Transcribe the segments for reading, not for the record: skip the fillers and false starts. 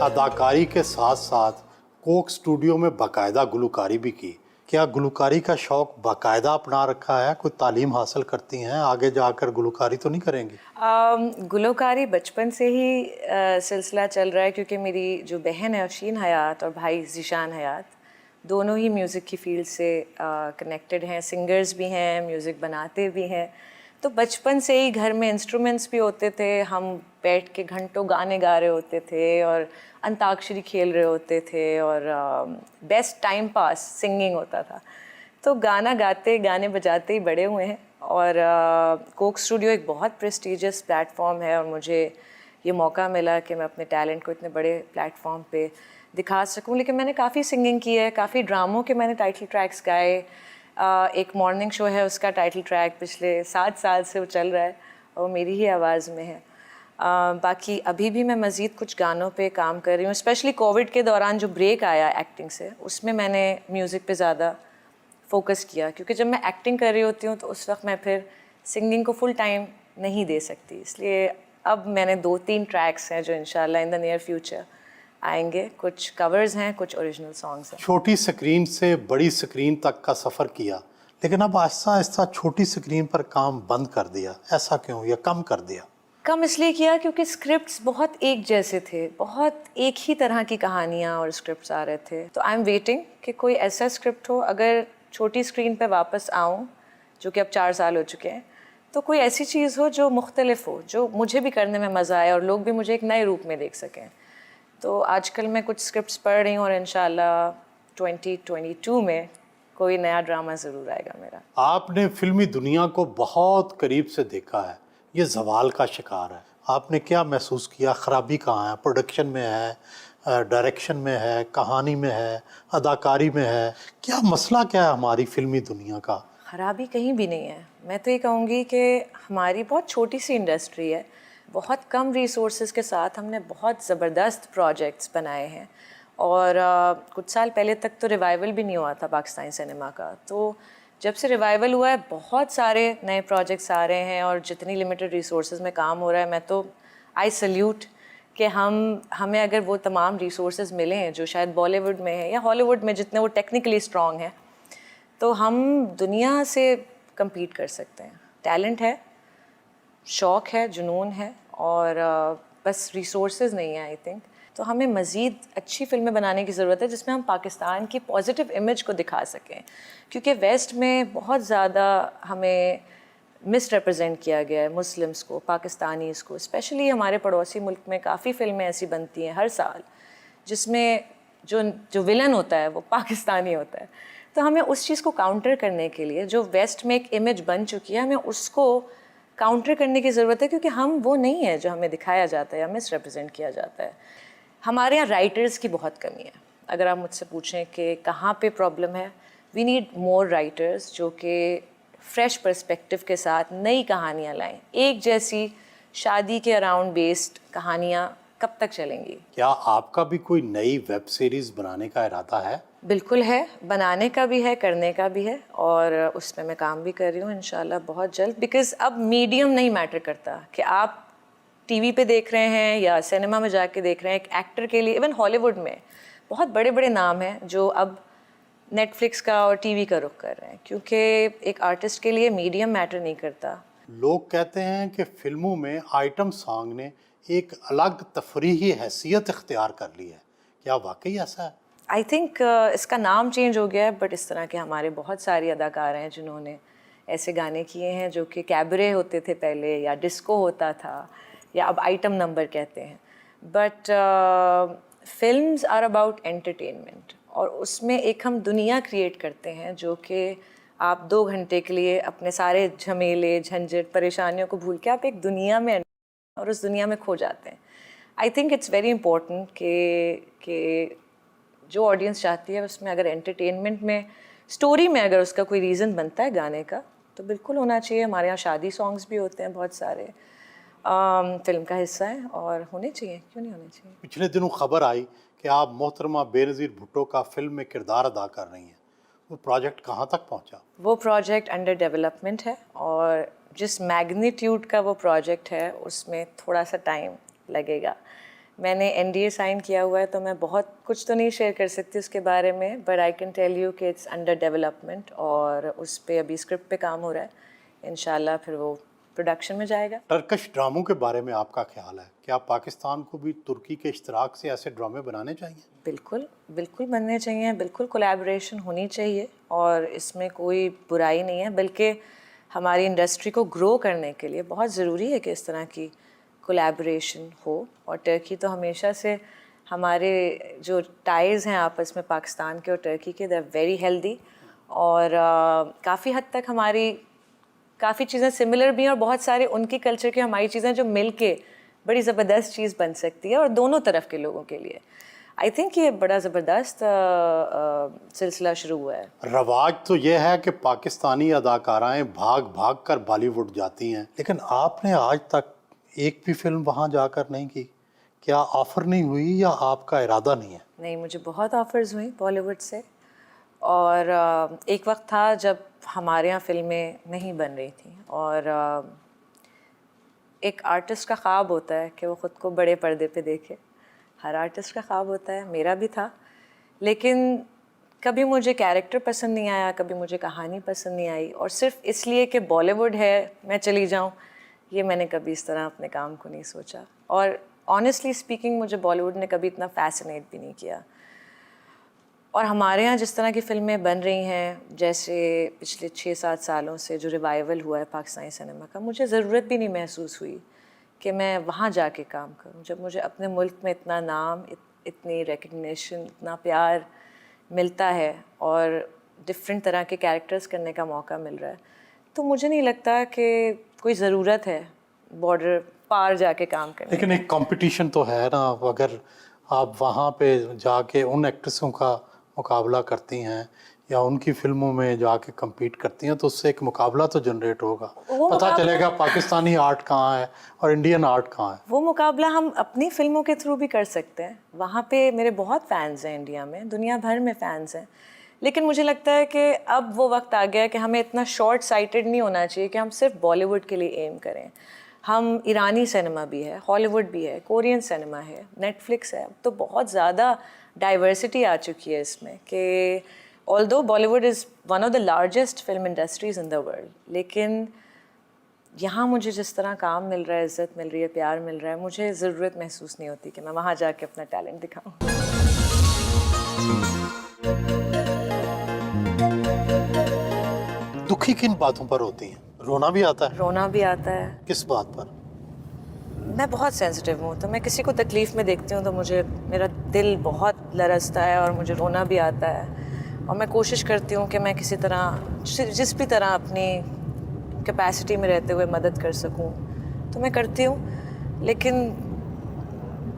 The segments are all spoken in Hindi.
अदाकारी के साथ साथ कोक स्टूडियो में बाकायदा गुलकारी भी की। क्या गुलकारी का शौक़ बाकायदा अपना रखा है? कोई तालीम हासिल करती हैं? आगे जाकर गुलकारी तो नहीं करेंगी? गुलकारी बचपन से ही सिलसिला चल रहा है, क्योंकि मेरी जो बहन है अफशीन हयात और भाई ज़ीशान हयात दोनों ही म्यूज़िक की फील्ड से कनेक्टेड हैं, सिंगर्स भी हैं, म्यूज़िक बनाते भी हैं। तो बचपन से ही घर में इंस्ट्रूमेंट्स भी होते थे, हम बैठ के घंटों गाने गा रहे होते थे और अंताक्षरी खेल रहे होते थे और बेस्ट टाइम पास सिंगिंग होता था। तो गाना गाते गाने बजाते ही बड़े हुए हैं। और कोक स्टूडियो एक बहुत प्रेस्टिजियस प्लेटफॉर्म है और मुझे ये मौका मिला कि मैं अपने टैलेंट को इतने बड़े प्लेटफॉर्म पे दिखा सकूं। लेकिन मैंने काफ़ी सिंगिंग की है, काफ़ी ड्रामों के मैंने टाइटल ट्रैक्स गाए। एक मॉर्निंग शो है, उसका टाइटल ट्रैक पिछले 7 साल से वो चल रहा है और मेरी ही आवाज़ में है। बाकी अभी भी मैं मज़ीद कुछ गानों पे काम कर रही हूँ। स्पेशली कोविड के दौरान जो ब्रेक आया एक्टिंग से, उसमें मैंने म्यूज़िक पे ज़्यादा फोकस किया, क्योंकि जब मैं एक्टिंग कर रही होती हूँ तो उस वक्त मैं फिर सिंगिंग को फुल टाइम नहीं दे सकती। इसलिए अब मैंने 2-3 ट्रैक्स हैं जो इंशाल्लाह इन द नियर फ्यूचर आएंगे। कुछ कवर्स हैं, कुछ ओरिजिनल सॉन्ग्स हैं। छोटी स्क्रीन से बड़ी स्क्रीन तक का सफ़र किया, लेकिन अब आहिस्ता आहिस्ता छोटी स्क्रीन पर काम बंद कर दिया, ऐसा क्यों या कम कर दिया? कम इसलिए किया क्योंकि स्क्रिप्ट्स बहुत एक जैसे थे, बहुत एक ही तरह की कहानियाँ और स्क्रिप्ट्स आ रहे थे। तो आई एम वेटिंग कि कोई ऐसा स्क्रिप्ट हो, अगर छोटी स्क्रीन पे वापस आऊँ, जो कि अब 4 साल हो चुके हैं, तो कोई ऐसी चीज़ हो जो मुख्तलिफ हो, जो मुझे भी करने में मज़ा आए और लोग भी मुझे एक नए रूप में देख सकें। तो आजकल मैं कुछ स्क्रिप्ट्स पढ़ रही हूँ और इंशाल्लाह 2022 में कोई नया ड्रामा ज़रूर आएगा मेरा। आपने फिल्मी दुनिया को बहुत करीब से देखा है, ये ज़वाल का शिकार है। आपने क्या महसूस किया? ख़राबी कहाँ है? प्रोडक्शन में है, डायरेक्शन में है, कहानी में है, अदाकारी में है? क्या मसला क्या है हमारी फिल्मी दुनिया का? ख़राबी कहीं भी नहीं है। मैं तो ये कहूँगी कि हमारी बहुत छोटी सी इंडस्ट्री है, बहुत कम रिसोर्सेज के साथ हमने बहुत ज़बरदस्त प्रोजेक्ट्स बनाए हैं। और कुछ साल पहले तक तो रिवाइवल भी नहीं हुआ था पाकिस्तानी सिनेमा का। तो जब से रिवाइवल हुआ है, बहुत सारे नए प्रोजेक्ट्स आ रहे हैं और जितनी लिमिटेड रिसोर्सेज में काम हो रहा है, मैं तो आई सल्यूट कि हमें अगर वो तमाम रिसोर्सेज मिले हैं जो शायद बॉलीवुड में है या हॉलीवुड में, जितने वो टेक्निकली स्ट्रॉन्ग हैं, तो हम दुनिया से कम्पीट कर सकते हैं। टैलेंट है, शौक़ है, जुनून है और बस रिसोर्सेज नहीं है आई थिंक। तो हमें मज़ीद अच्छी फ़िल्में बनाने की ज़रूरत है जिसमें हम पाकिस्तान की पॉजिटिव इमेज को दिखा सकें, क्योंकि वेस्ट में बहुत ज़्यादा हमें मिस रिप्रेजेंट किया गया है मुस्लिम्स को, पाकिस्तानीज़ को। स्पेशली हमारे पड़ोसी मुल्क में काफ़ी फ़िल्में ऐसी बनती हैं हर साल जिसमें जो विलन होता है वो पाकिस्तानी होता है। तो हमें उस चीज़ को काउंटर करने के लिए, जो वेस्ट में एक इमेज बन चुकी है, हमें उसको काउंटर करने की ज़रूरत है, क्योंकि हम वो नहीं है जो हमें दिखाया जाता है या मिस रिप्रेजेंट किया जाता है। हमारे यहाँ राइटर्स की बहुत कमी है। अगर आप मुझसे पूछें कि कहाँ पे प्रॉब्लम है, वी नीड मोर राइटर्स जो कि फ्रेश पर्सपेक्टिव के साथ नई कहानियाँ लाएं। एक जैसी शादी के अराउंड बेस्ड कहानियाँ कब तक चलेंगी? क्या आपका भी कोई नई वेब सीरीज़ बनाने का इरादा है? बिल्कुल है, बनाने का भी है, करने का भी है और उसमें मैं काम भी कर रही हूँ इंशाल्लाह बहुत जल्द। बिकॉज़ अब मीडियम नहीं मैटर करता कि आप टीवी पे देख रहे हैं या सिनेमा में जाके देख रहे हैं। एक एक्टर के लिए, इवन हॉलीवुड में बहुत बड़े बड़े नाम हैं जो अब नेटफ्लिक्स का और टीवी का रुख कर रहे हैं, क्योंकि एक आर्टिस्ट के लिए मीडियम मैटर नहीं करता। लोग कहते हैं कि फिल्मों में आइटम सॉन्ग ने एक अलग तफरीही हैसियत इख्तियार कर ली है, क्या वाकई ऐसा है? आई थिंक इसका नाम चेंज हो गया है, बट इस तरह के हमारे बहुत सारी अदाकार हैं जिन्होंने ऐसे गाने किए हैं जो कि कैबरे होते थे पहले या डिस्को होता था या अब आइटम नंबर कहते हैं। But films are about entertainment और उसमें एक हम दुनिया क्रिएट करते हैं जो कि आप 2 घंटे के लिए अपने सारे झमेले, झंझट, परेशानियों को भूल के आप एक दुनिया में और उस दुनिया में खो जाते हैं। I think it's very important कि जो ऑडियंस चाहती है उसमें अगर एंटरटेनमेंट में, स्टोरी में अगर उसका कोई रीज़न बनता है गाने का, तो बिल्कुल होना चाहिए। हमारे यहाँ शादी सॉन्ग्स भी होते हैं बहुत सारे, फिल्म का हिस्सा है और होने चाहिए, क्यों नहीं होने चाहिए। पिछले दिनों खबर आई कि आप मोहतरमा बेनज़ीर भुट्टो का फिल्म में किरदार अदा कर रही हैं, वो प्रोजेक्ट कहाँ तक पहुँचा? वो प्रोजेक्ट अंडर डेवलपमेंट है और जिस मैग्नीट्यूड का वो प्रोजेक्ट है उसमें थोड़ा सा टाइम लगेगा, मैंने NDA साइन किया हुआ है, तो मैं बहुत कुछ तो नहीं शेयर कर सकती उसके बारे में, but I can tell you कि इट्स अंडर डेवलपमेंट और उस पर अभी स्क्रिप्ट पे काम हो रहा है। इंशाल्लाह फिर वो प्रोडक्शन में जाएगा। टर्किश ड्रामों के बारे में आपका ख्याल है, क्या पाकिस्तान को भी तुर्की के इश्तराक से ऐसे ड्रामे बनाने चाहिए? बिल्कुल बिल्कुल बनने चाहिए, बिल्कुल कोलैबोरेशन होनी चाहिए और इसमें कोई बुराई नहीं है, बल्कि हमारी इंडस्ट्री को ग्रो करने के लिए बहुत ज़रूरी है कि इस तरह की कोलैबोरेशन हो। और टर्की तो हमेशा से हमारे जो टाइज़ हैं आपस में पाकिस्तान के और टर्की के, दे आर वेरी हेल्दी और काफ़ी हद तक हमारी काफ़ी चीज़ें सिमिलर भी हैं और बहुत सारे उनकी कल्चर की हमारी चीज़ें जो मिल के बड़ी ज़बरदस्त चीज़ बन सकती है और दोनों तरफ के लोगों के लिए। आई थिंक ये बड़ा ज़बरदस्त सिलसिला शुरू हुआ है। रवाज तो ये है कि पाकिस्तानी अदाकाराएं भाग भाग कर बॉलीवुड जाती हैं, लेकिन आपने आज तक एक भी फिल्म वहाँ जाकर नहीं की। क्या ऑफ़र नहीं हुई या आपका इरादा नहीं है? नहीं, मुझे बहुत ऑफ़र्स हुई बॉलीवुड से और एक वक्त था जब हमारे यहाँ फिल्में नहीं बन रही थी और एक आर्टिस्ट का ख्वाब होता है कि वो ख़ुद को बड़े पर्दे पे देखे। हर आर्टिस्ट का ख्वाब होता है, मेरा भी था, लेकिन कभी मुझे कैरेक्टर पसंद नहीं आया, कभी मुझे कहानी पसंद नहीं आई और सिर्फ इसलिए कि बॉलीवुड है मैं चली जाऊँ, ये मैंने कभी इस तरह अपने काम को नहीं सोचा। और ऑनेस्टली स्पीकिंग मुझे बॉलीवुड ने कभी इतना फैसिनेट भी नहीं किया। और हमारे यहाँ जिस तरह की फ़िल्में बन रही हैं, जैसे पिछले 6-7 सालों से जो रिवाइवल हुआ है पाकिस्तानी सिनेमा का, मुझे ज़रूरत भी नहीं महसूस हुई कि मैं वहाँ जाके काम करूँ, जब मुझे अपने मुल्क में इतना नाम, इतनी रिकग्निशन, इतना प्यार मिलता है और डिफरेंट तरह के कैरेक्टर्स करने का मौका मिल रहा है। तो मुझे नहीं लगता कि कोई ज़रूरत है बॉर्डर पार जाके काम करने। लेकिन एक कंपटीशन तो है ना, अगर आप वहाँ पे जाके उन एक्ट्रेसों का मुकाबला करती हैं या उनकी फिल्मों में जाके compete करती हैं, तो उससे एक मुकाबला तो जनरेट होगा, पता चलेगा पाकिस्तानी आर्ट कहाँ है और इंडियन आर्ट कहाँ है। वो मुकाबला हम अपनी फिल्मों के थ्रू भी कर सकते हैं। वहाँ पे मेरे बहुत फ़ैन्स हैं, इंडिया में, दुनिया भर में फ़ैन्स हैं, लेकिन मुझे लगता है कि अब वो वक्त आ गया है कि हमें इतना शॉर्ट साइटेड नहीं होना चाहिए कि हम सिर्फ बॉलीवुड के लिए एम करें। हम ईरानी सिनेमा भी है, हॉलीवुड भी है, कोरियन सिनेमा है, नेटफ्लिक्स है, तो बहुत ज़्यादा डाइवर्सिटी आ चुकी है इसमें कि although Bollywood is one of the largest film industries in the world, लेकिन यहाँ मुझे जिस तरह काम मिल रहा है, इज़्ज़त मिल रही है, प्यार मिल रहा है, मुझे ज़रूरत महसूस नहीं होती कि मैं वहाँ जाके अपना टैलेंट दिखाऊँ। दुखी किन बातों पर होती हैं? रोना भी आता है? रोना भी आता है। किस बात पर? मैं बहुत सेंसिटिव हूँ, तो मैं किसी को तकलीफ़ में देखती हूँ तो मुझे मेरा दिल बहुत लरसता है और मुझे रोना भी आता है और मैं कोशिश करती हूँ कि मैं किसी तरह जिस भी तरह अपनी कैपेसिटी में रहते हुए मदद कर सकूँ तो मैं करती हूँ, लेकिन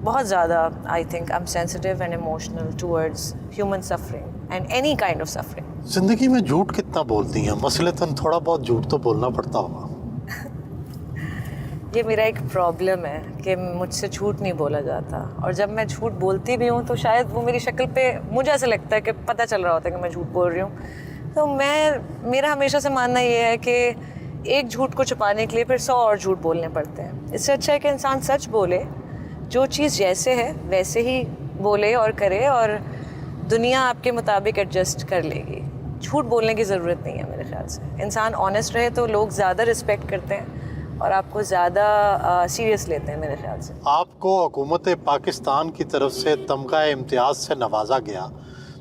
बहुत ज़्यादा I think I am sensitive and emotional towards human suffering and any kind of suffering. ज़िंदगी में झूठ कितना बोलती हैं? मसलतन थोड़ा बहुत झूठ तो बोलना पड़ता होगा। ये मेरा एक प्रॉब्लम है कि मुझसे झूठ नहीं बोला जाता और जब मैं झूठ बोलती भी हूँ तो शायद वो मेरी शक्ल पे मुझे ऐसा लगता है कि पता चल रहा होता है कि मैं झूठ बोल रही हूँ। तो मेरा हमेशा से मानना ये है कि एक झूठ को छुपाने के लिए फिर 100 और झूठ बोलने पड़ते हैं। इससे अच्छा है कि इंसान सच बोले, जो चीज़ जैसे है वैसे ही बोले और करे और दुनिया आपके मुताबिक एडजस्ट कर लेगी। झूठ बोलने की ज़रूरत नहीं है मेरे ख्याल से। इंसान ऑनेस्ट रहे तो लोग ज़्यादा रिस्पेक्ट करते हैं और आपको ज़्यादा सीरियस लेते हैं मेरे ख्याल से। आपको हुकूमत पाकिस्तान की तरफ से तमगा इम्तियाज़ से नवाजा गया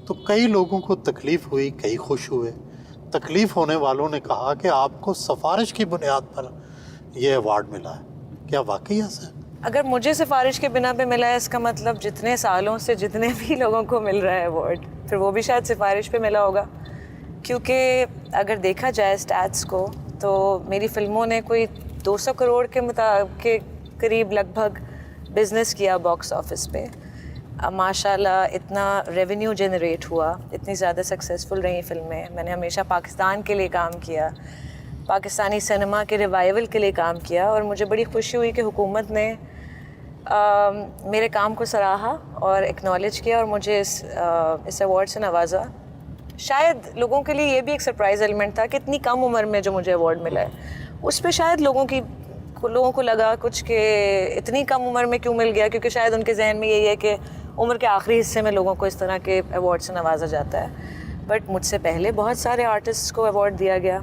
तो कई लोगों को तकलीफ़ हुई, कई खुश हुए। तकलीफ़ होने वालों ने कहा कि आपको सिफारिश की बुनियाद पर यह अवार्ड मिला है, क्या वाकई ऐसा है? अगर मुझे सिफारिश के बिना पे मिला है, इसका मतलब जितने सालों से जितने भी लोगों को मिल रहा है अवार्ड, फिर वो भी शायद सिफारिश पे मिला होगा। क्योंकि अगर देखा जाए स्टैट्स को तो मेरी फ़िल्मों ने कोई 200 करोड़ के करीब लगभग बिज़नेस किया बॉक्स ऑफिस पे। माशाल्लाह इतना रेवेन्यू जनरेट हुआ, इतनी ज़्यादा सक्सेसफुल रही फ़िल्में। मैंने हमेशा पाकिस्तान के लिए काम किया, पाकिस्तानी सिनेमा के रिवाइवल के लिए काम किया और मुझे बड़ी खुशी हुई कि हुकूमत ने मेरे काम को सराहा और एक्नॉलेज किया और मुझे इस अवार्ड से नवाजा। शायद लोगों के लिए ये भी एक सरप्राइज़ एलिमेंट था कि इतनी कम उम्र में जो मुझे अवार्ड मिला है उस पर शायद लोगों की लोगों को लगा कुछ कि इतनी कम उम्र में क्यों मिल गया, क्योंकि शायद उनके जहन में यही है कि उम्र के आखिरी हिस्से में लोगों को इस तरह के अवार्ड से नवाजा जाता है। बट मुझसे पहले बहुत सारे आर्टिस्ट को अवार्ड दिया गया,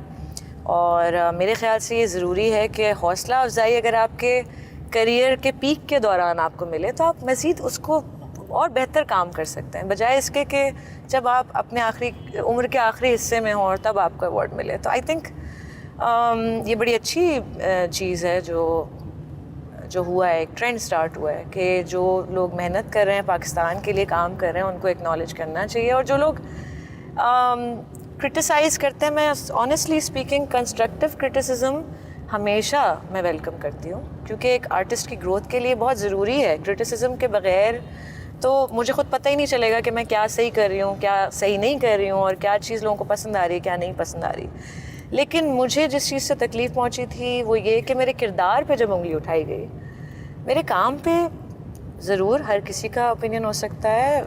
और मेरे ख्याल से ये ज़रूरी है कि हौसला अफजाई अगर आपके करियर के पीक के दौरान आपको मिले तो आप मज़ीद उसको और बेहतर काम कर सकते हैं, बजाय इसके कि जब आप अपने आखिरी उम्र के आखिरी हिस्से में हों और तब आपको अवार्ड मिले। तो आई थिंक ये बड़ी अच्छी चीज़ है जो हुआ है, एक ट्रेंड स्टार्ट हुआ है कि जो लोग मेहनत कर रहे हैं, पाकिस्तान के लिए काम कर रहे हैं, उनको एक्नॉलेज करना चाहिए। और जो लोग क्रिटिसाइज़ करते हैं, मैं ऑनेस्टली स्पीकिंग कंस्ट्रक्टिव क्रिटिसिज्म हमेशा मैं वेलकम करती हूँ, क्योंकि एक आर्टिस्ट की ग्रोथ के लिए बहुत ज़रूरी है। क्रिटिसिज्म के बग़ैर तो मुझे ख़ुद पता ही नहीं चलेगा कि मैं क्या सही कर रही हूँ, क्या सही नहीं कर रही हूँ, और क्या चीज़ लोगों को पसंद आ रही है, क्या नहीं पसंद आ रही। लेकिन मुझे जिस चीज़ से तकलीफ़ पहुँची थी वो ये कि मेरे किरदार पे जब उंगली उठाई गई। मेरे काम पे ज़रूर हर किसी का ओपिनियन हो सकता है,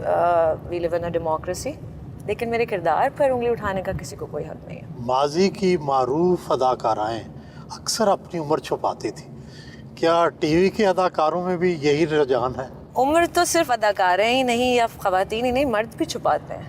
we live in a democracy, लेकिन मेरे किरदार पर उंगली उठाने का किसी को कोई हक नहीं है। माजी की मारूफ अदाकाराएँ अक्सर अपनी उम्र छुपाती थी, क्या टीवी के अदाकारों में भी यही रुझान है? उम्र तो सिर्फ अदाकारें ही नहीं या ख़वातीन ही नहीं, मर्द भी छुपाते हैं।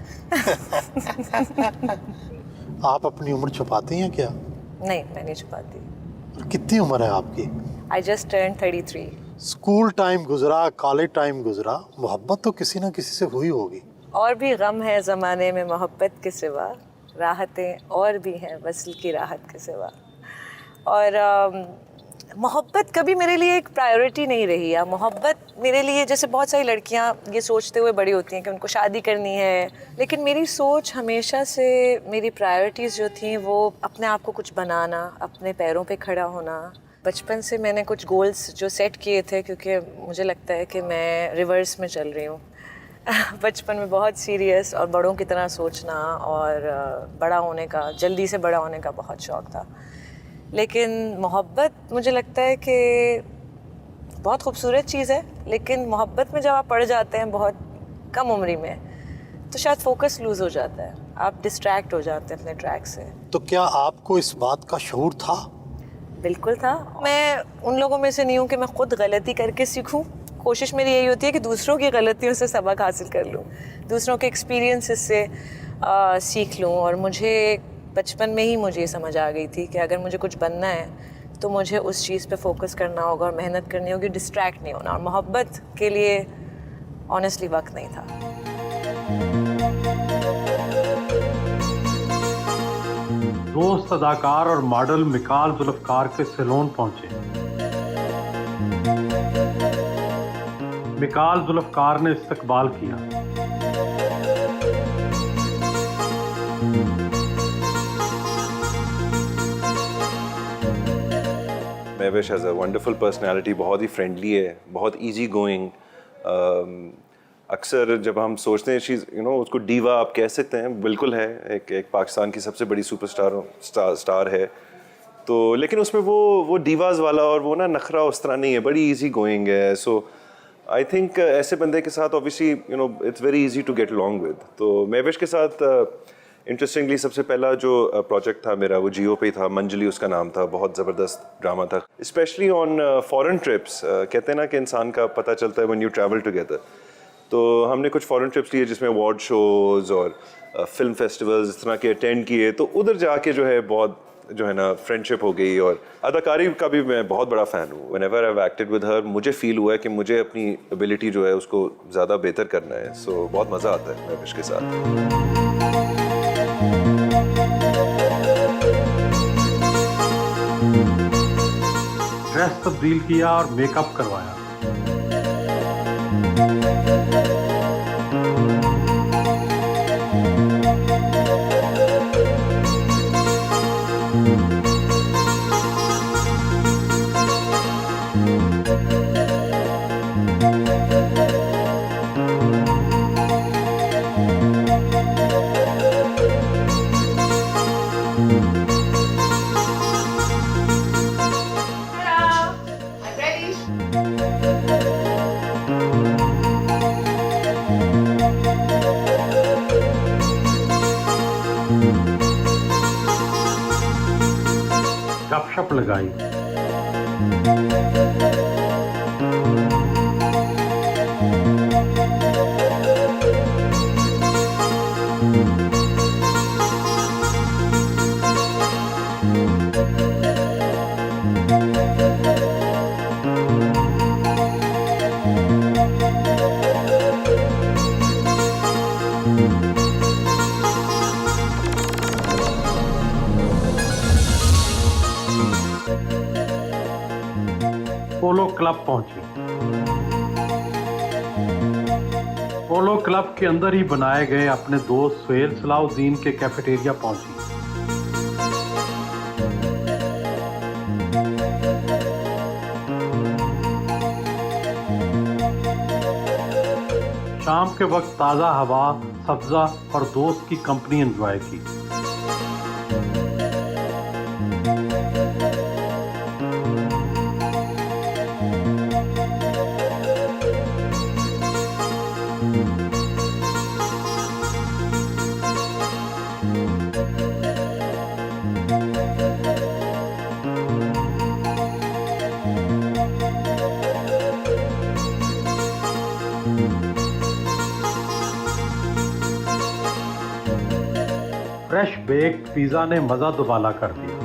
आप अपनी उम्र छुपाती हैं क्या? नहीं, मैं नहीं छुपाती। कितनी उम्र है आपकी? I just turn 33। School time गुजरा, कॉलेज टाइम गुजरा, मोहब्बत तो किसी ना किसी से हुई होगी। और भी गम है ज़माने में मोहब्बत के सिवा, राहतें और भी हैं वस्ल की राहत के सिवा। और मोहब्बत कभी मेरे लिए एक प्रायोरिटी नहीं रही। या मोहब्बत मेरे लिए, जैसे बहुत सारी लड़कियां ये सोचते हुए बड़ी होती हैं कि उनको शादी करनी है, लेकिन मेरी सोच हमेशा से, मेरी प्रायोरिटीज़ जो थी वो अपने आप को कुछ बनाना, अपने पैरों पे खड़ा होना। बचपन से मैंने कुछ गोल्स जो सेट किए थे, क्योंकि मुझे लगता है कि मैं रिवर्स में चल रही हूँ। बचपन में बहुत सीरियस और बड़ों की तरह सोचना और बड़ा होने का, जल्दी से बड़ा होने का बहुत शौक़ था। लेकिन मोहब्बत मुझे लगता है कि बहुत खूबसूरत चीज़ है, लेकिन मोहब्बत में जब आप पड़ जाते हैं बहुत कम उम्री में, तो शायद फोकस लूज़ हो जाता है, आप डिस्ट्रैक्ट हो जाते हैं अपने ट्रैक से। तो क्या आपको इस बात का शऊर था? बिल्कुल था। मैं उन लोगों में से नहीं हूँ कि मैं ख़ुद गलती करके सीखूँ। कोशिश मेरी यही होती है कि दूसरों की गलतियों से सबक हासिल कर लूँ, दूसरों के एक्सपीरियंसेस से सीख लूँ। और मुझे बचपन में ही मुझे ये समझ आ गई थी कि अगर मुझे कुछ बनना है तो मुझे उस चीज़ पे फोकस करना होगा और मेहनत करनी होगी, डिस्ट्रैक्ट नहीं होना। और मोहब्बत के लिए ऑनेस्टली वक्त नहीं था। दोस्त अदाकार और मॉडल मिकाल जुल्फ़कार के सैलून पहुंचे। मिकाल जुल्फ़कार ने इस्तकबाल किया। Mahwish has a wonderful personality, बहुत ही फ्रेंडली है, बहुत इजी गोइंग। अक्सर जब हम सोचते हैं चीज़ उसको डीवा आप कह सकते हैं, बिल्कुल है, एक पाकिस्तान की सबसे बड़ी स्टार है। तो लेकिन उसमें वो डीवाज वाला और वो ना नखरा उस तरह नहीं है, बड़ी इजी गोइंग है। सो आई थिंक ऐसे बंदे के साथ obviously it's very easy to get along with. तो महविश के साथ इंटरेस्टिंगली सबसे पहला जो प्रोजेक्ट था मेरा वो जियो पे ही था, मंजली उसका नाम था, बहुत ज़बरदस्त ड्रामा था, स्पेशली ऑन फॉरेन ट्रिप्स। कहते हैं ना कि इंसान का पता चलता है व्हेन यू ट्रैवल टुगेदर। तो हमने कुछ फॉरेन ट्रिप्स लिए जिसमें अवार्ड शोज़ और फिल्म फेस्टिवल्स इस तरह के अटेंड किए। तो उधर जाके जो है बहुत ना फ्रेंडशिप हो गई। और अदाकारी का भी मैं बहुत बड़ा फ़ैन हूँ। Whenever I have acted with her मुझे फील हुआ है कि मुझे अपनी एबिलिटी जो है उसको ज़्यादा बेहतर करना है। सो बहुत मज़ा आता है महविश के साथ। ड्रेस तब्दील किया और मेकअप करवाया। गपशप लगाई। पोलो क्लब पहुंची। पोलो क्लब के अंदर ही बनाए गए अपने दोस्त सुहेल सलाहुद्दीन के कैफेटेरिया पहुंची। शाम के वक्त ताज़ा हवा, सब्जा और दोस्त की कंपनी एंजॉय की। फ्रेश बेक्ड पिज़्ज़ा ने मज़ा दुबाला कर दिया।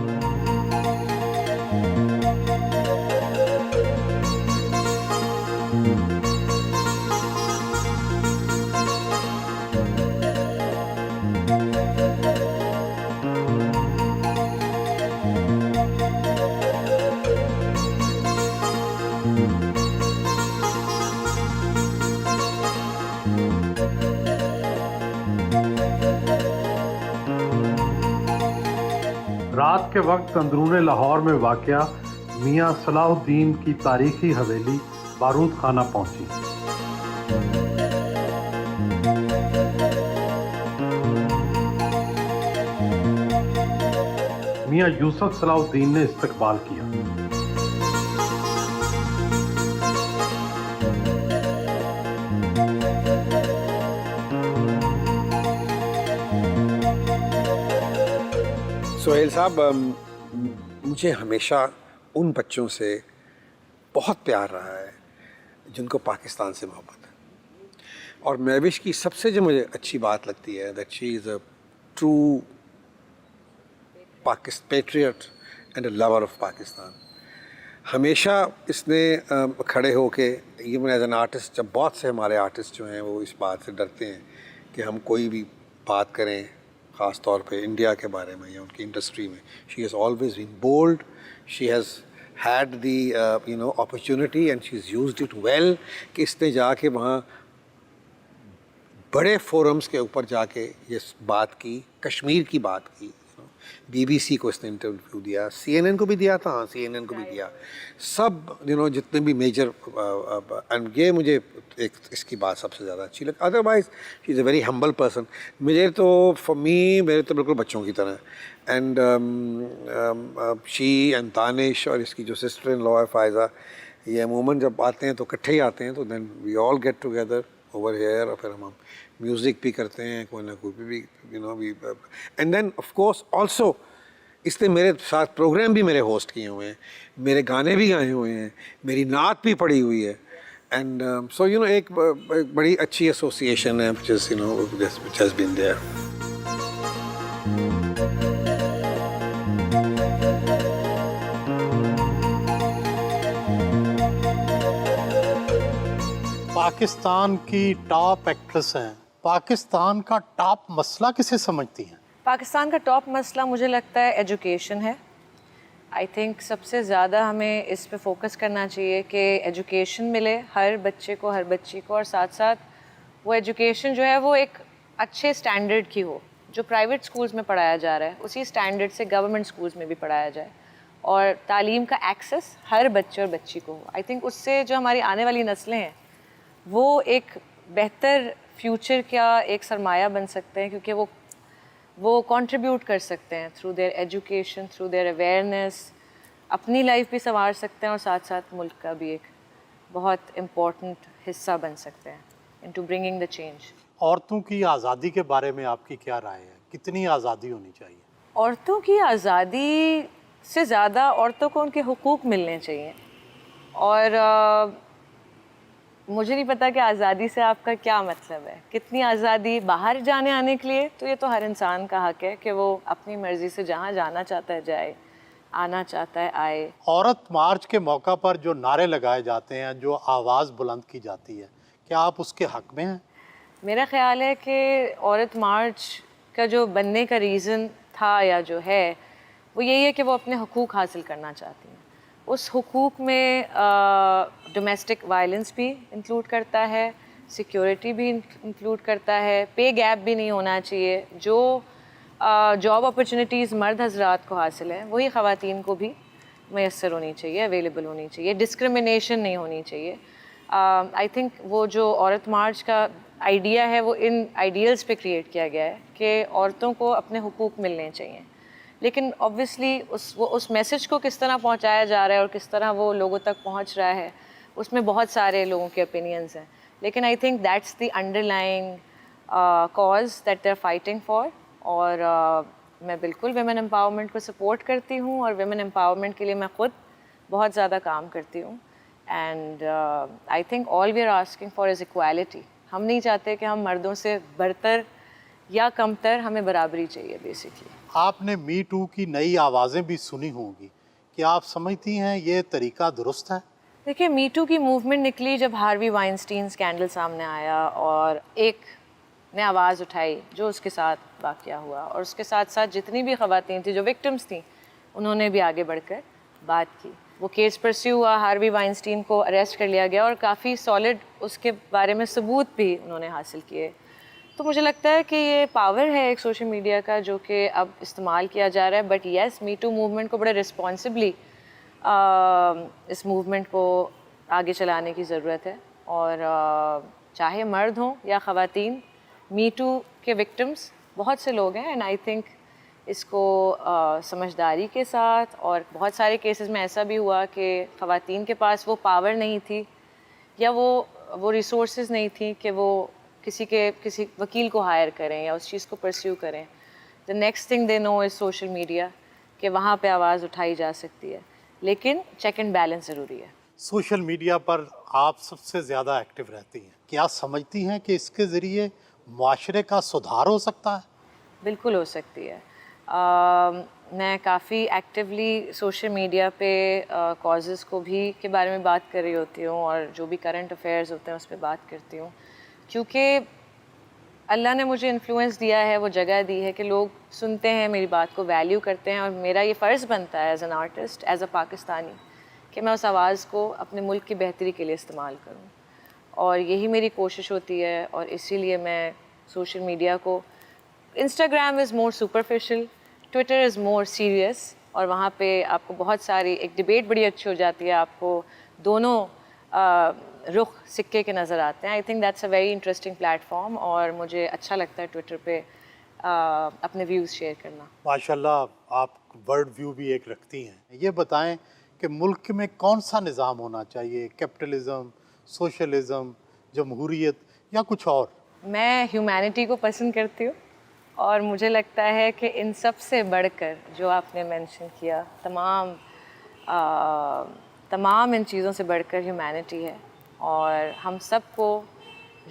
रात के वक्त अंदरूने लाहौर में वाक़या मियां सलाहुद्दीन की तारीखी हवेली बारूद खाना पहुंची। मियां यूसुफ सलाहुद्दीन ने इस्तकबाल किया। सुहेल साहब, मुझे हमेशा उन बच्चों से बहुत प्यार रहा है जिनको पाकिस्तान से मोहब्बत है। और महविश की सबसे जो मुझे अच्छी बात लगती है that she is a true patriot and a lover of Pakistan. हमेशा इसने खड़े होके इवन एज एन आर्टिस्ट, जब बहुत से हमारे आर्टिस्ट जो हैं वो इस बात से डरते हैं कि हम कोई भी बात करें ख़ास तौर पे इंडिया के बारे में या उनकी इंडस्ट्री में, she has always been bold, she has had the opportunity and she is used it well, कि इसने जाके वहाँ बड़े फोरम्स के ऊपर जाके ये बात की, कश्मीर की बात की। BBC को इसने इंटरव्यू दिया, CNN को भी दिया था, हाँ CNN को भी दिया, सब जितने भी मेजर, एंड ये मुझे एक इसकी बात सबसे ज़्यादा अच्छी लगी। Otherwise she is a very humble person. मेरे तो बिल्कुल बच्चों की तरह। एंड शी एंड दानिश और इसकी जो सिस्टर इन लॉ है फ़ायज़ा, ये अमूमन जब आते हैं तो इकट्ठे ही आते हैं, तो then we all get together over here, और फिर हम म्यूज़िक भी करते हैं, कोई ना कोई भी and then of course also इसने मेरे साथ प्रोग्राम भी मेरे होस्ट किए हुए हैं, मेरे गाने भी गाए हुए हैं, मेरी नात भी पड़ी हुई है। एंड सो एक बड़ी अच्छी एसोसिएशन है which has been there. Pakistan की टॉप एक्ट्रेस हैं, पाकिस्तान का टॉप मसला किसे समझती हैं? पाकिस्तान का टॉप मसला मुझे लगता है एजुकेशन है। आई थिंक सबसे ज़्यादा हमें इस पे फोकस करना चाहिए कि एजुकेशन मिले हर बच्चे को, हर बच्ची को, और साथ साथ वो एजुकेशन जो है वो एक अच्छे स्टैंडर्ड की हो। जो प्राइवेट स्कूल्स में पढ़ाया जा रहा है उसी स्टैंडर्ड से गवर्नमेंट स्कूल्स में भी पढ़ाया जाए, और तालीम का एक्सेस हर बच्चे और बच्ची को हो। आई थिंक उससे जो हमारी आने वाली नस्लें हैं वो एक बेहतर फ्यूचर का एक सरमाया बन सकते हैं, क्योंकि वो कंट्रीब्यूट कर सकते हैं through their education, through their awareness, अपनी लाइफ भी संवार सकते हैं और साथ साथ मुल्क का भी एक बहुत इम्पोर्टेंट हिस्सा बन सकते हैं इनटू ब्रिंगिंग द चेंज। औरतों की आज़ादी के बारे में आपकी क्या राय है? कितनी आज़ादी होनी चाहिए? औरतों की आज़ादी से ज़्यादा औरतों को उनके हुकूक मिलने चाहिए। और मुझे नहीं पता कि आज़ादी से आपका क्या मतलब है, कितनी आज़ादी बाहर जाने आने के लिए, तो ये तो हर इंसान का हक है कि वो अपनी मर्ज़ी से जहाँ जाना चाहता है जाए, आना चाहता है आए। औरत मार्च के मौका पर जो नारे लगाए जाते हैं, जो आवाज़ बुलंद की जाती है, क्या आप उसके हक में हैं? मेरा ख़्याल है कि औरत मार्च का जो बनने का रीज़न था या जो है वो यही है कि वो अपने हुकूक हासिल करना चाहती हैं। उस हुकूक में डोमेस्टिक वायलेंस भी इंक्लूड करता है, सिक्योरिटी भी इंक्लूड करता है, पे गैप भी नहीं होना चाहिए। जो जॉब अपॉर्चुनिटीज़ मर्द हजरात को हासिल हैं वही ख़वातीन को भी मैसर होनी चाहिए, अवेलेबल होनी चाहिए, डिस्क्रिमिनेशन नहीं होनी चाहिए। आई थिंक वो जो औरत मार्च का आइडिया है वो इन आइडियल्स पे क्रिएट किया गया है कि औरतों को अपने हुकूक मिलने चाहिए। लेकिन ऑब्वियसली उस मैसेज को किस तरह पहुंचाया जा रहा है और किस तरह वो लोगों तक पहुंच रहा है, उसमें बहुत सारे लोगों के ओपिनियंस हैं। लेकिन I think that's the underlying cause that they are fighting for. और मैं बिल्कुल वेमेन एम्पावरमेंट को सपोर्ट करती हूँ और वेमेन एम्पावरमेंट के लिए मैं ख़ुद बहुत ज़्यादा काम करती हूँ। And I think all we are asking for is equality. हम नहीं चाहते कि हम मर्दों से बढ़तर या कमतर, हमें बराबरी चाहिए बेसिकली। आपने मी टू की नई आवाज़ें भी सुनी होंगी, क्या आप समझती हैं ये तरीका दुरुस्त है? देखिए, मी टू की मूवमेंट निकली जब हार्वी वाइनस्टीन स्कैंडल सामने आया और एक ने आवाज़ उठाई जो उसके साथ वाक़या हुआ, और उसके साथ साथ जितनी भी ख़वातीन थी जो विक्टिम्स थी उन्होंने भी आगे बढ़कर बात की। वो केस परस्यू हुआ, हार्वी वाइनस्टीन को अरेस्ट कर लिया गया और काफ़ी सॉलिड उसके बारे में सबूत भी उन्होंने हासिल किए। तो मुझे लगता है कि ये पावर है एक सोशल मीडिया का जो कि अब इस्तेमाल किया जा रहा है। But yes, me too movement को बड़े रिस्पॉन्सिबली इस मूवमेंट को आगे चलाने की ज़रूरत है। और चाहे मर्द हों या ख़वातीन, मी टू के विक्टिम्स बहुत से लोग हैं। एंड आई थिंक इसको समझदारी के साथ, और बहुत सारे केसेस में ऐसा भी हुआ कि ख़वातीन के पास वो पावर नहीं थी या वो रिसोर्सेज नहीं थी कि वो किसी वकील को हायर करें या उस चीज़ को परस्यू करें। The next thing they know is social media, कि वहाँ पे आवाज़ उठाई जा सकती है। लेकिन चेक एंड बैलेंस ज़रूरी है। सोशल मीडिया पर आप सबसे ज़्यादा एक्टिव रहती हैं, क्या समझती हैं कि इसके ज़रिए माशरे का सुधार हो सकता है? बिल्कुल हो सकती है। मैं काफ़ी एक्टिवली सोशल मीडिया पे कॉजेज़ को भी के बारे में बात कर रही होती हूँ और जो भी करंट अफेयर्स होते हैं उस पर बात करती हूँ, क्योंकि अल्लाह ने मुझे इन्फ्लुएंस दिया है, वो जगह दी है कि लोग सुनते हैं, मेरी बात को वैल्यू करते हैं। और मेरा ये फ़र्ज़ बनता है as an artist, as a Pakistani, कि मैं उस आवाज़ को अपने मुल्क की बेहतरी के लिए इस्तेमाल करूँ। और यही मेरी कोशिश होती है। और इसीलिए मैं सोशल मीडिया को, Instagram is more superficial, Twitter is more serious, और वहाँ पे आपको बहुत सारी एक डिबेट बड़ी अच्छी हो जाती है, आपको दोनों रुख सिक्के के नज़र आते हैं। आई think that's a very interesting platform, और मुझे अच्छा लगता है ट्विटर पे अपने व्यूज़ शेयर करना। माशाल्लाह, आप वर्ल्ड व्यू भी एक रखती हैं। ये बताएं कि मुल्क में कौन सा निज़ाम होना चाहिए, कैपिटलिज़म, सोशलिज़म, जमहूरियत या कुछ और? मैं ह्यूमैनिटी को पसंद करती हूँ, और मुझे लगता है कि इन सब से बढ़कर जो आपने मेंशन किया, तमाम इन चीज़ों से बढ़कर ह्यूमैनिटी है। और हम सबको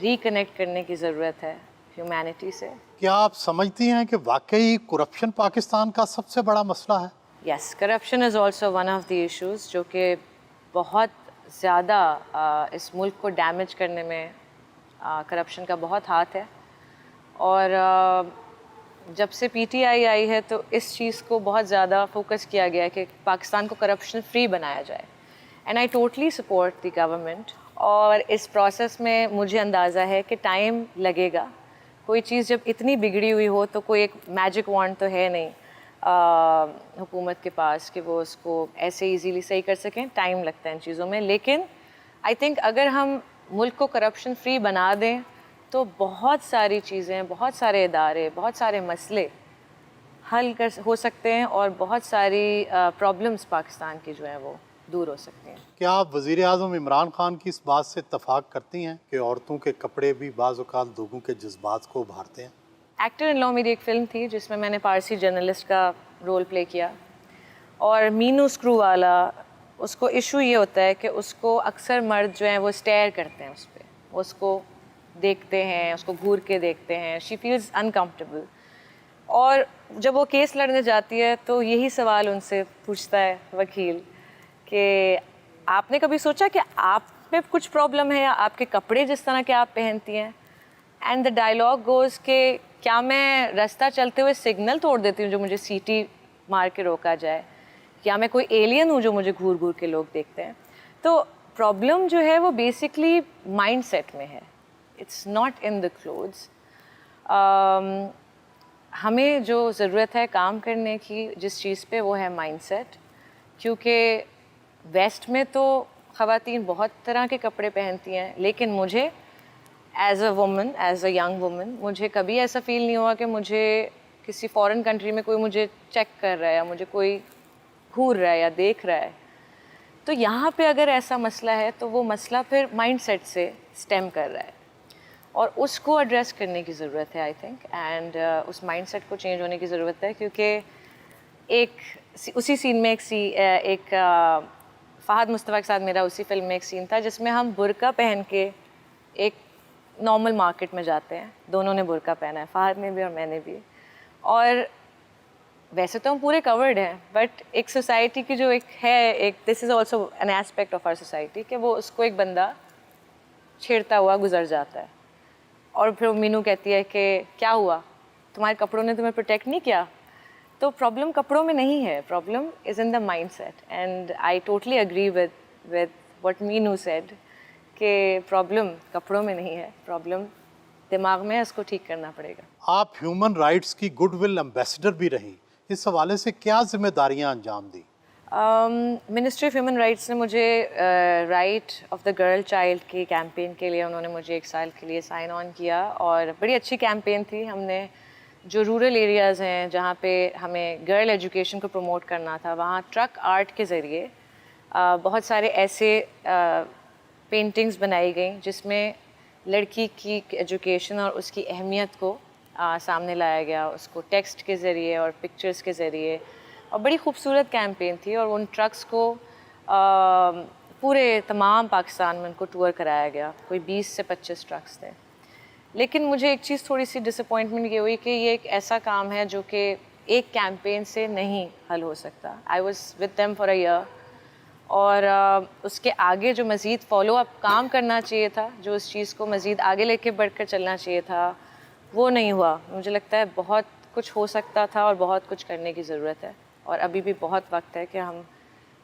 रिकनेक्ट करने की ज़रूरत है ह्यूमैनिटी से। क्या आप समझती हैं कि वाकई करप्शन पाकिस्तान का सबसे बड़ा मसला है? Yes, corruption is also one of the issues जो कि बहुत ज़्यादा इस मुल्क को डैमेज करने में करप्शन का बहुत हाथ है। और जब से पीटीआई आई है तो इस चीज़ को बहुत ज़्यादा फोकस किया गया है कि पाकिस्तान को करप्शन फ्री बनाया जाए। And I totally support the government. और इस प्रोसेस में मुझे अंदाज़ा है कि टाइम लगेगा। कोई चीज़ जब इतनी बिगड़ी हुई हो तो कोई एक मैजिक वॉन्ड तो है नहीं हुकूमत के पास कि वो उसको ऐसे इजीली सही कर सकें। टाइम लगता है इन चीज़ों में। लेकिन आई थिंक अगर हम मुल्क को करप्शन फ्री बना दें तो बहुत सारी चीज़ें, बहुत सारे इदारे, बहुत सारे मसले हल हो सकते हैं, और बहुत सारी प्रॉब्लम्स पाकिस्तान की जो हैं वो दूर हो सकती हैं। क्या आप वज़ीर आज़म इमरान खान की इस बात से इत्तफाक करती हैं कि औरतों के कपड़े भी बाज़ औक़ात लोगों के जज्बात को उभारते हैं? एक्टर इन लॉ मेरी एक फ़िल्म थी जिसमें मैंने पारसी जर्नलिस्ट का रोल प्ले किया, और मीनू स्क्रू वाला, उसको इशू ये होता है कि उसको अक्सर मर्द जो हैं वो स्टेयर करते हैं उस पर, उसको देखते हैं, उसको घूर के देखते हैं, शी फील्स अनकम्फर्टेबल। और जब वो केस लड़ने जाती है तो यही सवाल उनसे पूछता है वकील कि आपने कभी सोचा कि आप में कुछ प्रॉब्लम है या आपके कपड़े जिस तरह के आप पहनती हैं? एंड द डायलॉग गोज़ कि क्या मैं रास्ता चलते हुए सिग्नल तोड़ देती हूँ जो मुझे सीटी मार के रोका जाए, या मैं कोई एलियन हूँ जो मुझे घूर घूर के लोग देखते हैं? तो प्रॉब्लम जो है वो बेसिकली माइंड सेट में है, it's not in the clothes. हमें जो ज़रूरत है काम करने की जिस चीज़ पे, वो है माइंडसेट। क्योंकि वेस्ट में तो ख़वातीन बहुत तरह के कपड़े पहनती हैं, लेकिन मुझे as a woman, as a young woman, मुझे कभी ऐसा फ़ील नहीं हुआ कि मुझे किसी फॉरेन कंट्री में कोई मुझे चेक कर रहा है या मुझे कोई घूर रहा है या देख रहा है। तो यहाँ पे अगर ऐसा मसला है तो वो मसला फिर माइंडसेट से स्टेम कर रहा है और उसको एड्रेस करने की ज़रूरत है आई थिंक। एंड उस माइंडसेट को चेंज होने की ज़रूरत है, क्योंकि उसी सीन में एक फ़हद मुस्तफ़ा के साथ मेरा उसी फिल्म में एक सीन था जिसमें हम बुर्का पहन के एक नॉर्मल मार्केट में जाते हैं। दोनों ने बुर्का पहना है, फ़हद ने भी और मैंने भी। और वैसे तो हम पूरे कवर्ड हैं, बट एक सोसाइटी की जो एक this is also an aspect of our society कि वो उसको एक बंदा छेड़ता हुआ गुजर जाता है और फिर मीनू कहती है कि क्या हुआ, तुम्हारे कपड़ों ने तुम्हें प्रोटेक्ट नहीं किया? तो प्रॉब्लम कपड़ों में नहीं है, problem is in the mindset. And I totally agree with what Meenu said कि प्रॉब्लम कपड़ों में नहीं है, प्रॉब्लम दिमाग में है, उसको ठीक करना पड़ेगा। आप ह्यूमन राइट्स की गुडविल एम्बेसडर भी रहीं, इस हवाले से क्या जिम्मेदारियां अंजाम दी? मिनिस्ट्री ऑफ ह्यूमन राइट्स ने मुझे right of the girl child की कैंपेन के लिए, उन्होंने मुझे 1 साल के लिए साइन ऑन किया और बड़ी अच्छी कैंपेन थी। हमने जो रूरल एरियाज़ हैं जहाँ पे हमें गर्ल एजुकेशन को प्रमोट करना था, वहाँ ट्रक आर्ट के ज़रिए बहुत सारे ऐसे पेंटिंग्स बनाई गई जिसमें लड़की की एजुकेशन और उसकी अहमियत को सामने लाया गया, उसको टेक्स्ट के ज़रिए और पिक्चर्स के ज़रिए। और बड़ी खूबसूरत कैंपेन थी और उन ट्रक्स को पूरे तमाम पाकिस्तान में उनको टूर कराया गया, कोई 20 से 25 ट्रक्स थे। लेकिन मुझे एक चीज़ थोड़ी सी डिसअपॉइंटमेंट ये हुई कि ये एक ऐसा काम है जो कि एक कैंपेन से नहीं हल हो सकता। I was with them for a year और उसके आगे जो मज़ीद फॉलो अप काम करना चाहिए था, जो उस चीज़ को मज़ीद आगे लेके बढ़कर चलना चाहिए था, वो नहीं हुआ। मुझे लगता है बहुत कुछ हो सकता था और बहुत कुछ करने की ज़रूरत है और अभी भी बहुत वक्त है कि हम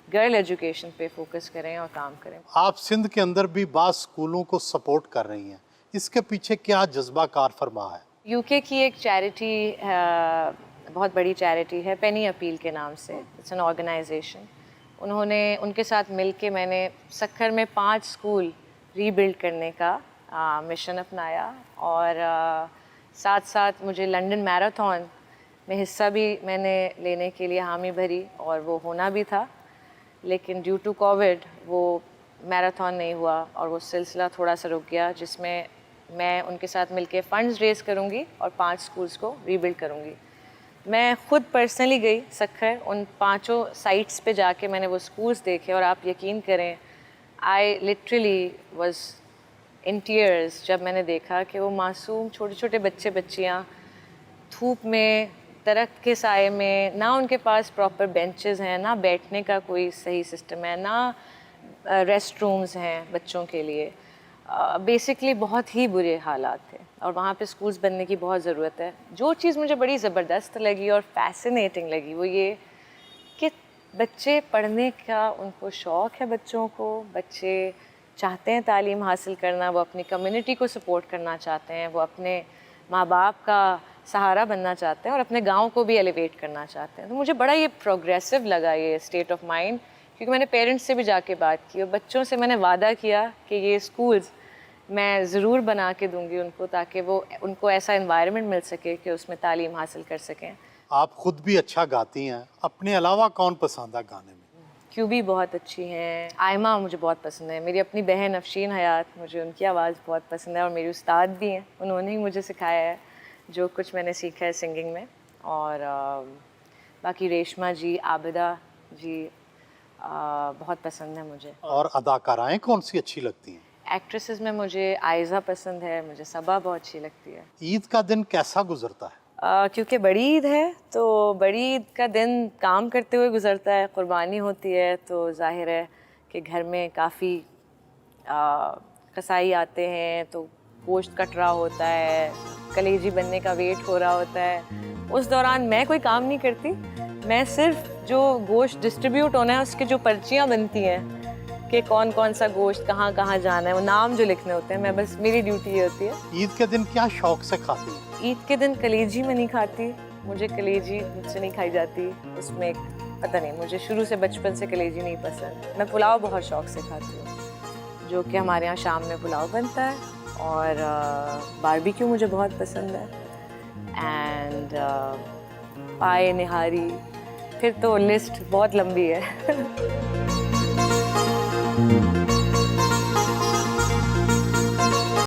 गर्ल एजुकेशन पे फोकस करें और काम करें। आप सिंध के अंदर भी बाज़ स्कूलों को सपोर्ट कर रही हैं, इसके पीछे क्या जज्बा कार फरमा है? यूके की एक चैरिटी, बहुत बड़ी चैरिटी है, पेनी अपील के नाम से, इट्स एन ऑर्गेनाइजेशन। उनके साथ मिलके मैंने सक्खर में 5 स्कूल रीबिल्ड करने का मिशन अपनाया और साथ साथ मुझे लंदन मैराथन में हिस्सा भी मैंने लेने के लिए हामी भरी और वो होना भी था, लेकिन ड्यू टू कोविड वो मैराथन नहीं हुआ और वो सिलसिला थोड़ा सा रुक गया, जिसमें मैं उनके साथ मिलके फ़ंड्स रेज़ करूँगी और 5 स्कूल्स को रीबिल्ड करूँगी। मैं ख़ुद पर्सनली गई सक्खर, उन 5 साइट्स पे जाके मैंने वो स्कूल्स देखे और आप यकीन करें, I literally was in tears जब मैंने देखा कि वो मासूम छोटे छोटे बच्चे बच्चियाँ धूप में, दरख्त के साए में, ना उनके पास प्रॉपर बेंचेस हैं, ना बैठने का कोई सही सिस्टम है, ना रेस्ट रूम्स हैं बच्चों के लिए। बेसिकली बहुत ही बुरे हालात थे और वहाँ पे स्कूल्स बनने की बहुत ज़रूरत है। जो चीज़ मुझे बड़ी ज़बरदस्त लगी और फैसिनेटिंग लगी वो ये कि बच्चे पढ़ने का उनको शौक़ है, बच्चों को, बच्चे चाहते हैं तालीम हासिल करना, वो अपनी कम्युनिटी को सपोर्ट करना चाहते हैं, वो अपने माँ बाप का सहारा बनना चाहते हैं और अपने गांव को भी एलिवेट करना चाहते हैं। तो मुझे बड़ा ये प्रोग्रेसिव लगा ये स्टेट ऑफ माइंड, क्योंकि मैंने पेरेंट्स से भी जाके बात की और बच्चों से मैंने वादा किया कि ये स्कूल्स मैं ज़रूर बना के दूंगी उनको, ताकि वो उनको ऐसा एनवायरनमेंट मिल सके कि उसमें तालीम हासिल कर सकें। आप खुद भी अच्छा गाती हैं, अपने अलावा कौन पसंद है गाने में? क्यूबी बहुत अच्छी हैं, आयमा मुझे बहुत पसंद है, मेरी अपनी बहन अफशीन हयात, मुझे उनकी आवाज़ बहुत पसंद है और मेरी उस्ताद भी हैं, उन्होंने ही मुझे सिखाया है जो कुछ मैंने सीखा है सिंगिंग में। और बाकी रेशमा जी, आबिदा, जी बहुत पसंद है मुझे। और अदाकाराएं कौन सी अच्छी लगती हैं? एक्ट्रेसेस में मुझे आयज़ा पसंद है, मुझे सबा बहुत अच्छी लगती है। ईद का दिन कैसा गुजरता है? क्योंकि बड़ी ईद है तो बड़ी ईद का दिन काम करते हुए गुजरता है, कुर्बानी होती है तो जाहिर है कि घर में काफ़ी कसाई आते हैं तो गोश्त कट रहा होता है, कलेजी बनने का वेट हो रहा होता है। उस दौरान मैं कोई काम नहीं करती, मैं सिर्फ जो गोश्त डिस्ट्रीब्यूट होना है उसकी जो पर्चियाँ बनती हैं कि कौन कौन सा गोश्त कहाँ कहाँ जाना है, वो नाम जो लिखने होते हैं, मैं बस मेरी ड्यूटी ये होती है। ईद के दिन क्या शौक से खाती हैं? ईद के दिन कलेजी मैं नहीं खाती, मुझे कलेजी मुझसे नहीं खाई जाती, उसमें पता नहीं, मुझे शुरू से बचपन से कलेजी नहीं पसंद। मैं पुलाव बहुत शौक से खाती हूँ, जो कि हमारे यहाँ शाम में पुलाव बनता है, और बारबेक्यू मुझे बहुत पसंद है, एंड पाए निहारी, फिर तो लिस्ट बहुत लंबी है।